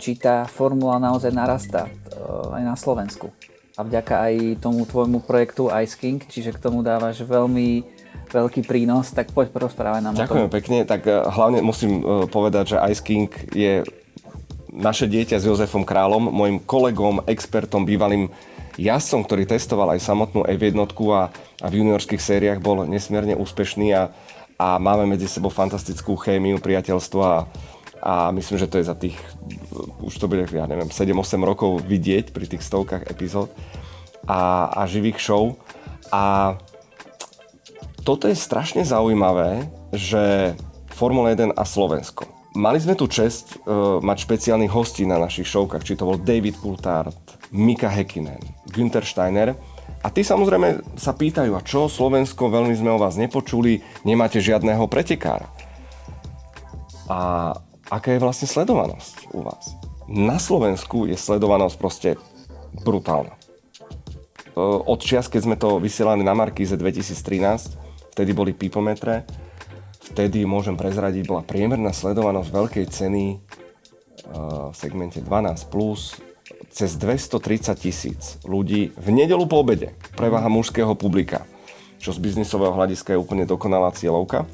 či tá formula naozaj narastá aj na Slovensku. A vďaka aj tomu tvojmu projektu Ice King, čiže k tomu dávaš veľmi veľký prínos, tak poď porozprávať nám o tom. Ďakujem pekne, tak hlavne musím povedať, že Ice King je naše dieťa s Jozefom Králom, môjim kolegom, expertom, bývalým jazdcom, ktorý testoval aj samotnú F1 a v juniorských sériách bol nesmierne úspešný a máme medzi sebou fantastickú chémiu, priateľstvo a myslím, že to je za tých, už to bude, ja neviem, 7-8 rokov vidieť pri tých stovkách epizód a živých show. A toto je strašne zaujímavé, že Formula 1 a Slovensko. Mali sme tu česť mať špeciálnych hostí na našich showkách, či to bol David Coulthard, Mika Häkkinen, Günther Steiner. A tí samozrejme sa pýtajú, a čo Slovensko, veľmi sme o vás nepočuli, nemáte žiadneho pretekára. A aká je vlastne sledovanosť u vás? Na Slovensku je sledovanosť proste brutálna. Od čias, keď sme to vysielali na Markíze 2013, vtedy boli peoplemetre, vtedy, môžem prezradiť, bola priemerná sledovanosť veľkej ceny v segmente 12+, cez 230 000 ľudí v nedeľu po obede. Prevaha mužského publika, čo z biznisového hľadiska je úplne dokonalá cieľovka.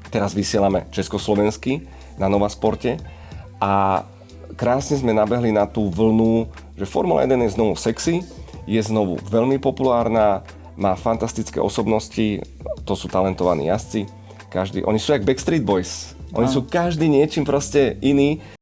Teraz vysielame československý na Nova Sporte a krásne sme nabehli na tú vlnu, že Formula 1 je znovu sexy, je znovu veľmi populárna, má fantastické osobnosti, to sú talentovaní jazdci. Oni sú jak Backstreet Boys. Oni sú každý niečím proste iný.